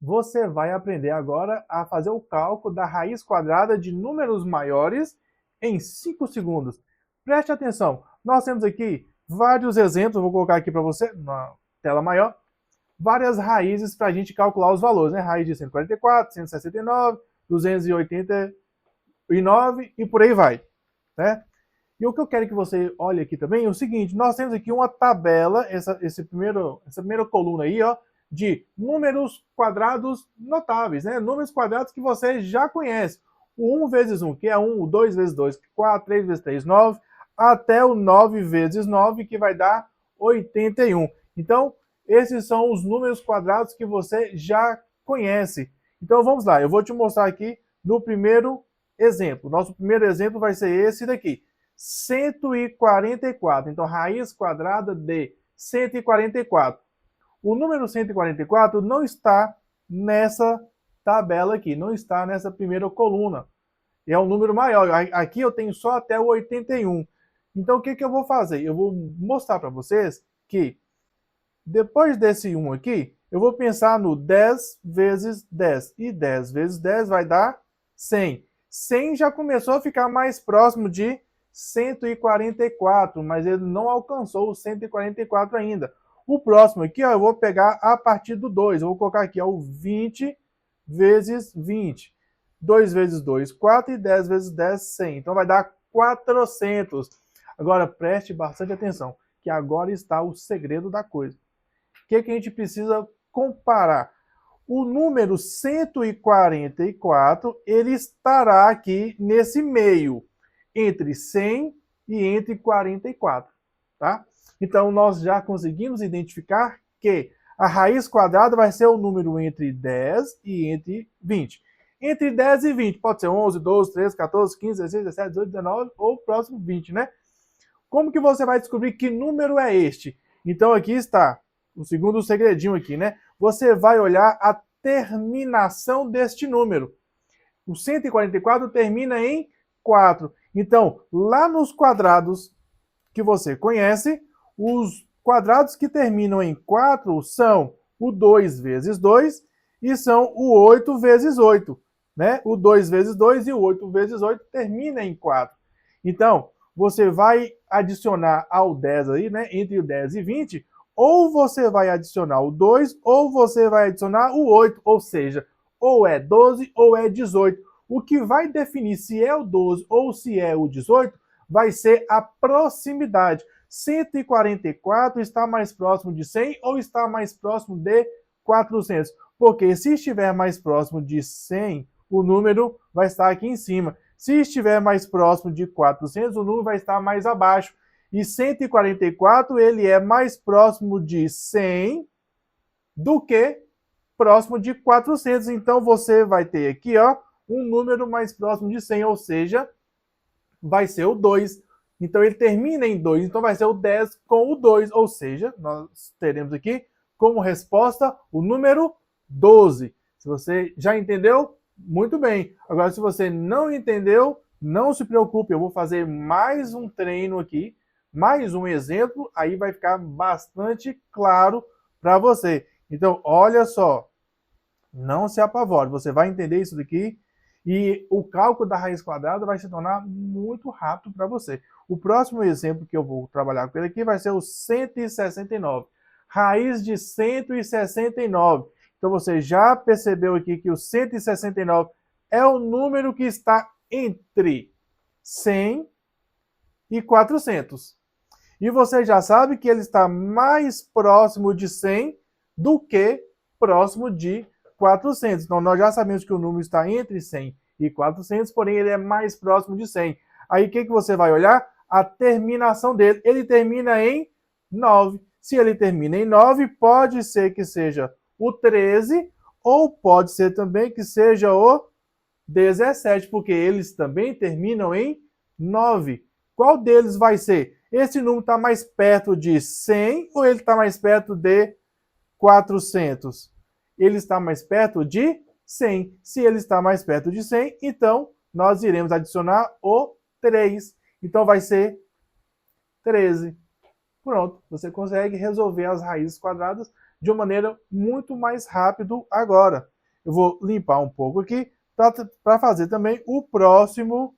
Você vai aprender agora a fazer o cálculo da raiz quadrada de números maiores em 5 segundos. Preste atenção, nós temos aqui vários exemplos, vou colocar aqui para você na tela maior, várias raízes para a gente calcular os valores, né? Raiz de 144, 169, 289 e por aí vai, né? E o que eu quero que você olhe aqui também é o seguinte, nós temos aqui uma tabela, essa primeira coluna aí, ó, de números quadrados notáveis, né? Números quadrados que você já conhece. O 1 vezes 1, que é 1, o 2 vezes 2, 4, 3 vezes 3, 9, até o 9 vezes 9, que vai dar 81. Então, esses são os números quadrados que você já conhece. Então, vamos lá, eu vou te mostrar aqui no primeiro exemplo. Nosso primeiro exemplo vai ser esse daqui. 144. Então, raiz quadrada de 144. O número 144 não está nessa tabela aqui, não está nessa primeira coluna. É um número maior. Aqui eu tenho só até o 81. Então, o que eu vou fazer? Eu vou mostrar para vocês que depois desse 1 aqui, eu vou pensar no 10 vezes 10. E 10 vezes 10 vai dar 100. 100 já começou a ficar mais próximo de 144, mas ele não alcançou o 144 ainda. O próximo aqui, ó, eu vou pegar a partir do 2. Eu vou colocar aqui ó, o 20 vezes 20. 2 vezes 2, 4 e 10 vezes 10, 100. Então vai dar 400. Agora preste bastante atenção, que agora está o segredo da coisa. O que a gente precisa comparar? O número 144, ele estará aqui nesse meio, entre 100 e entre 44, tá? Então, nós já conseguimos identificar que a raiz quadrada vai ser o número entre 10 e entre 20. Entre 10 e 20, pode ser 11, 12, 13, 14, 15, 16, 17, 18, 19 ou próximo 20, né? Como que você vai descobrir que número é este? Então, aqui está o segundo segredinho aqui, né? Você vai olhar a terminação deste número. O 144 termina em 4. Então, lá nos quadrados que você conhece, os quadrados que terminam em 4 são o 2 vezes 2 e são o 8 vezes 8. Né? O 2 vezes 2 e o 8 vezes 8 termina em 4. Então, você vai adicionar ao 10 aí, né? Entre o 10 e 20, ou você vai adicionar o 2, ou você vai adicionar o 8, ou seja, ou é 12 ou é 18. O que vai definir se é o 12 ou se é o 18 vai ser a proximidade. 144 está mais próximo de 100 ou está mais próximo de 400? Porque se estiver mais próximo de 100, o número vai estar aqui em cima. Se estiver mais próximo de 400, o número vai estar mais abaixo. E 144, ele é mais próximo de 100 do que próximo de 400. Então, você vai ter aqui ó, um número mais próximo de 100, ou seja, vai ser o 2. Então, ele termina em 2. Então, vai ser o 10 com o 2. Ou seja, nós teremos aqui como resposta o número 12. Se você já entendeu, muito bem. Agora, se você não entendeu, não se preocupe. Eu vou fazer mais um treino aqui, mais um exemplo. Aí vai ficar bastante claro para você. Então, olha só. Não se apavore. Você vai entender isso daqui e o cálculo da raiz quadrada vai se tornar muito rápido para você. O próximo exemplo que eu vou trabalhar com ele aqui vai ser o 169. Raiz de 169. Então você já percebeu aqui que o 169 é o número que está entre 100 e 400. E você já sabe que ele está mais próximo de 100 do que próximo de 400. Então, nós já sabemos que o número está entre 100 e 400, porém ele é mais próximo de 100. Aí, o que você vai olhar? A terminação dele. Ele termina em 9. Se ele termina em 9, pode ser que seja o 13, ou pode ser também que seja o 17, porque eles também terminam em 9. Qual deles vai ser? Esse número está mais perto de 100 ou ele está mais perto de 400? Ele está mais perto de 100. Se ele está mais perto de 100, então nós iremos adicionar o 3. Então vai ser 13. Pronto, você consegue resolver as raízes quadradas de uma maneira muito mais rápida agora. eu vou limpar um pouco aqui para fazer também o próximo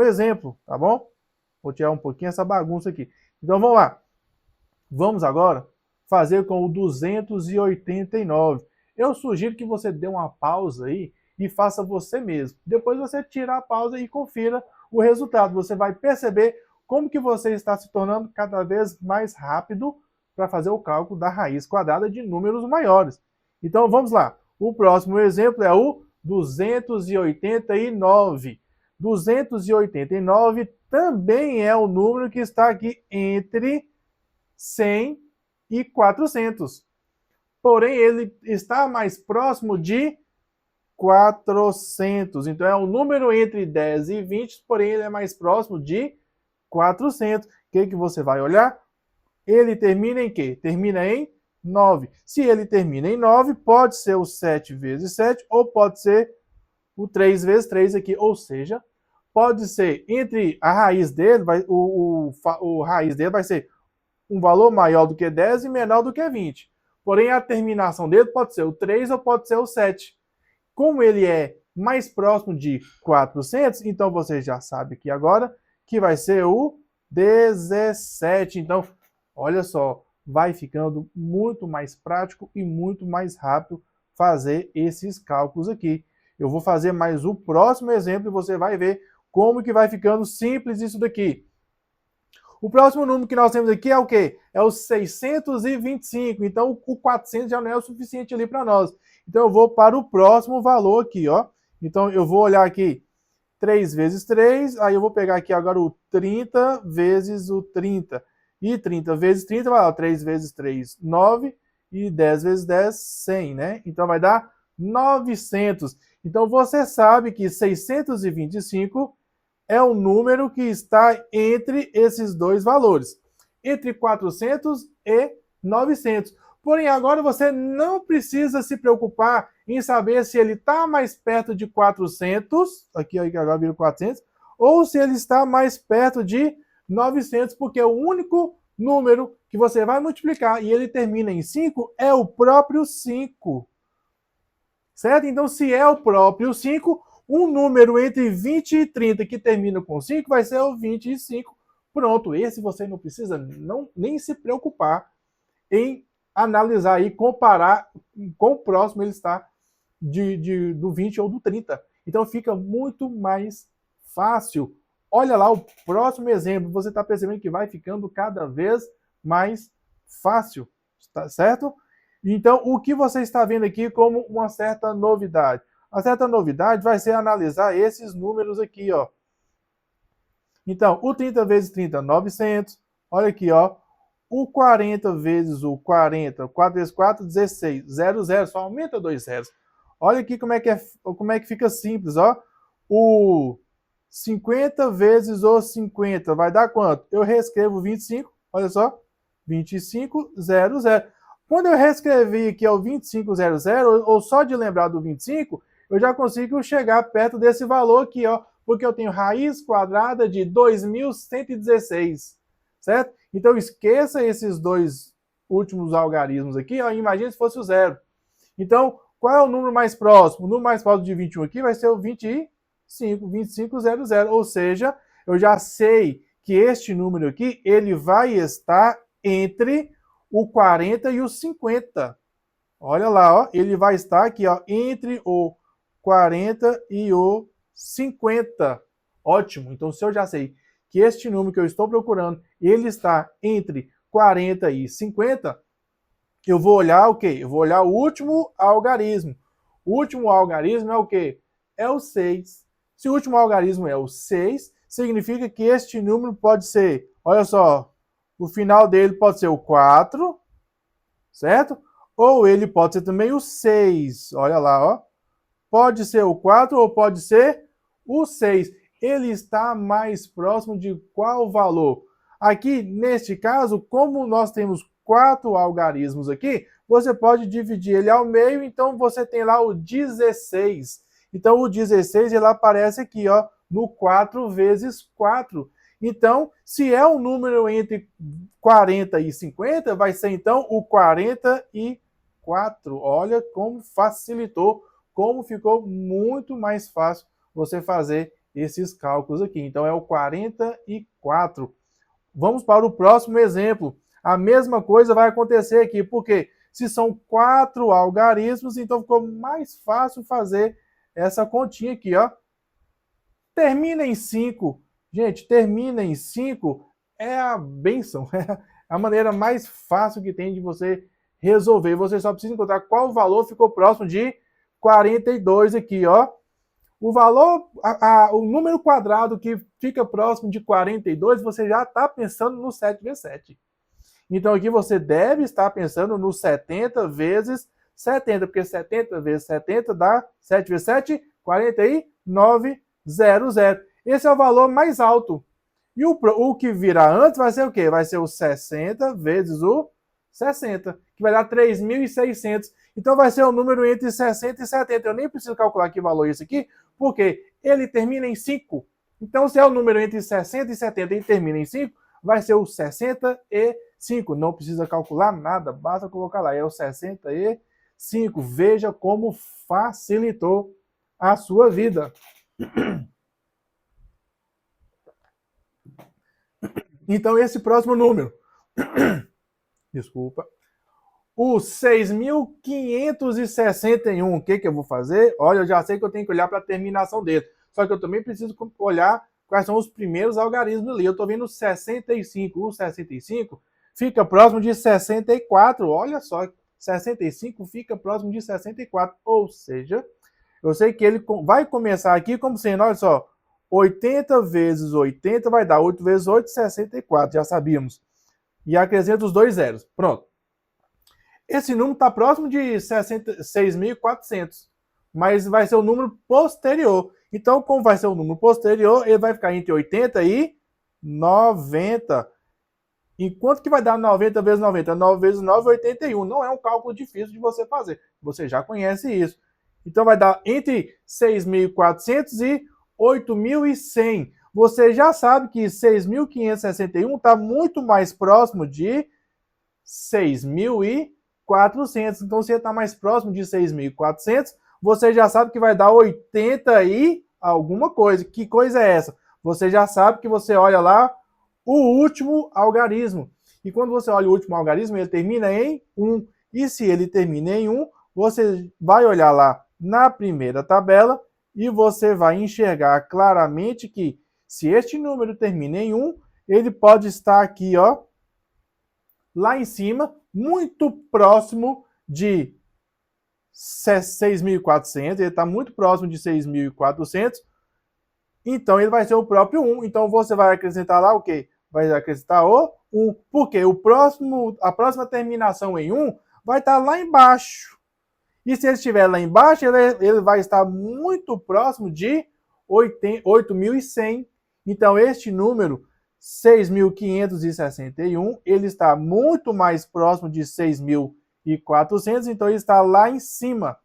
exemplo, tá bom? Vou tirar um pouquinho essa bagunça aqui. Então vamos lá. Vamos agora fazer com o 289. Eu sugiro que você dê uma pausa aí e faça você mesmo. Depois você tira a pausa e confira o resultado. Você vai perceber como que você está se tornando cada vez mais rápido para fazer o cálculo da raiz quadrada de números maiores. Então vamos lá. O próximo exemplo é o 289. 289 também é o número que está aqui entre 100 e 400. Porém, ele está mais próximo de 400. Então, é um número entre 10 e 20, porém, ele é mais próximo de 400. O que você vai olhar? Ele termina em quê? Termina em 9. Se ele termina em 9, pode ser o 7 vezes 7 ou pode ser o 3 vezes 3 aqui. Ou seja, pode ser entre a raiz dele, o raiz dele vai ser um valor maior do que 10 e menor do que 20. Porém, a terminação dele pode ser o 3 ou pode ser o 7. Como ele é mais próximo de 400, então você já sabe aqui agora que vai ser o 17. Então, olha só, vai ficando muito mais prático e muito mais rápido fazer esses cálculos aqui. Eu vou fazer mais o próximo exemplo e você vai ver como que vai ficando simples isso daqui. O próximo número que nós temos aqui é o quê? É o 625. Então, o 400 já não é o suficiente ali para nós. Então, eu vou para o próximo valor aqui, ó. Então, eu vou olhar aqui 3 vezes 3. Aí, eu vou pegar aqui agora o 30 vezes o 30. E 30 vezes 30 vai dar 3 vezes 3, 9. E 10 vezes 10, 100, né? Então, vai dar 900. Então, você sabe que 625 é um número que está entre esses dois valores, entre 400 e 900. Porém, agora você não precisa se preocupar em saber se ele está mais perto de 400, aqui agora vira 400, ou se ele está mais perto de 900, porque o único número que você vai multiplicar e ele termina em 5 é o próprio 5. Certo? Então, se é o próprio 5, um número entre 20 e 30 que termina com 5 vai ser o 25. Pronto, esse você não precisa nem se preocupar em analisar e comparar quão próximo ele está do 20 ou do 30. Então fica muito mais fácil. Olha lá o próximo exemplo, você está percebendo que vai ficando cada vez mais fácil, tá certo? Então, o que você está vendo aqui como uma certa novidade? A certa novidade vai ser analisar esses números aqui, ó. Então, o 30 vezes 30, 900. Olha aqui, ó. O 40 vezes o 40, 4 vezes 4, 16. 0, 0, só aumenta 2 zeros. Olha aqui como é que fica simples, ó. O 50 vezes o 50 vai dar quanto? Eu reescrevo 25, olha só. 25, 0, 0. Quando eu reescrevi aqui o 2500, ou só de lembrar do 25, eu já consigo chegar perto desse valor aqui, ó, porque eu tenho raiz quadrada de 2116, certo? Então esqueça esses dois últimos algarismos aqui, ó, imagine se fosse o zero. Então, qual é o número mais próximo? O número mais próximo de 21 aqui vai ser o 25, 2500, ou seja, eu já sei que este número aqui, ele vai estar entre o 40 e o 50. Olha lá, ó, ele vai estar aqui, ó, entre o 40 e o 50. Ótimo, então se eu já sei que este número que eu estou procurando, ele está entre 40 e 50, eu vou olhar o quê? Eu vou olhar o último algarismo. O último algarismo é o quê? É o 6. Se o último algarismo é o 6, significa que este número pode ser, olha só, o final dele pode ser o 4, certo? Ou ele pode ser também o 6. Olha lá, ó. Pode ser o 4 ou pode ser o 6. Ele está mais próximo de qual valor? Aqui, neste caso, como nós temos 4 algarismos aqui, você pode dividir ele ao meio, então você tem lá o 16. Então, o 16 ele aparece aqui, ó, no 4 vezes 4. Então, se é um número entre 40 e 50, vai ser então o 44. 44. Olha como facilitou, como ficou muito mais fácil você fazer esses cálculos aqui. Então é o 44. Vamos para o próximo exemplo. A mesma coisa vai acontecer aqui, porque se são 4 algarismos, então ficou mais fácil fazer essa continha aqui, ó. Termina em 5. Gente, termina em 5 é a bênção, é a maneira mais fácil que tem de você resolver. Você só precisa encontrar qual valor ficou próximo de 42 aqui, ó. O valor, o número quadrado que fica próximo de 42, você já está pensando no 7 vezes 7. Então aqui você deve estar pensando no 70 vezes 70, porque 70 vezes 70 dá 7 vezes 7, 49,00. Esse é o valor mais alto. E o que virá antes vai ser o quê? Vai ser o 60 vezes o 60, que vai dar 3.600. Então vai ser um número entre 60 e 70. Eu nem preciso calcular que valor é esse aqui, porque ele termina em 5. Então se é o número entre 60 e 70 e termina em 5, vai ser o 65. Não precisa calcular nada, basta colocar lá. É o 65. Veja como facilitou a sua vida. Então esse próximo número, desculpa, o 6.561, o que eu vou fazer? Olha, eu já sei que eu tenho que olhar para a terminação dele, só que eu também preciso olhar quais são os primeiros algarismos ali. Eu estou vendo 65, o 65 fica próximo de 64, olha só, 65 fica próximo de 64, ou seja, eu sei que ele vai começar aqui como sendo, olha só, 80 vezes 80 vai dar 8 vezes 8, 64, já sabíamos. E acrescenta os 2 zeros. Pronto. Esse número está próximo de 6.400, mas vai ser o número posterior. Então, como vai ser o número posterior, ele vai ficar entre 80 e 90. Enquanto que vai dar 90 vezes 90? 9 vezes 9, 81. Não é um cálculo difícil de você fazer. Você já conhece isso. Então, vai dar entre 6.400 e 8.100. Você já sabe que 6.561 está muito mais próximo de 6.400. Então, se está mais próximo de 6.400, você já sabe que vai dar 80 e alguma coisa. Que coisa é essa? Você já sabe que você olha lá o último algarismo. E quando você olha o último algarismo, ele termina em 1. E se ele termina em 1, você vai olhar lá na primeira tabela e você vai enxergar claramente que se este número termina em 1, ele pode estar aqui, ó, lá em cima, muito próximo de 6.400, ele está muito próximo de 6.400, então ele vai ser o próprio 1. Então você vai acrescentar lá o quê? Vai acrescentar o 1, porque a próxima terminação em 1 vai estar lá embaixo. E se ele estiver lá embaixo, ele vai estar muito próximo de 8.100. Então, este número, 6.561, ele está muito mais próximo de 6.400, então ele está lá em cima.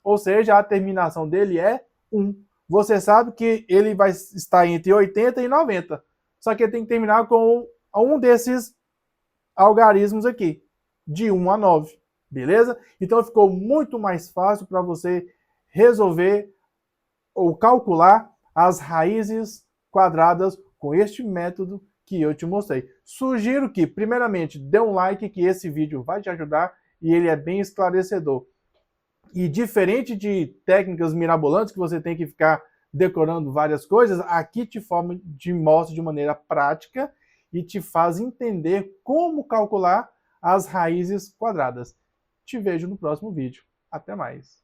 Ou seja, a terminação dele é 1. Você sabe que ele vai estar entre 80 e 90. Só que ele tem que terminar com um desses algarismos aqui, de 1 a 9. Beleza? Então ficou muito mais fácil para você resolver ou calcular as raízes quadradas com este método que eu te mostrei. Sugiro que, primeiramente, dê um like, que esse vídeo vai te ajudar e ele é bem esclarecedor. E diferente de técnicas mirabolantes que você tem que ficar decorando várias coisas, aqui te mostra de maneira prática e te faz entender como calcular as raízes quadradas. Te vejo no próximo vídeo. Até mais.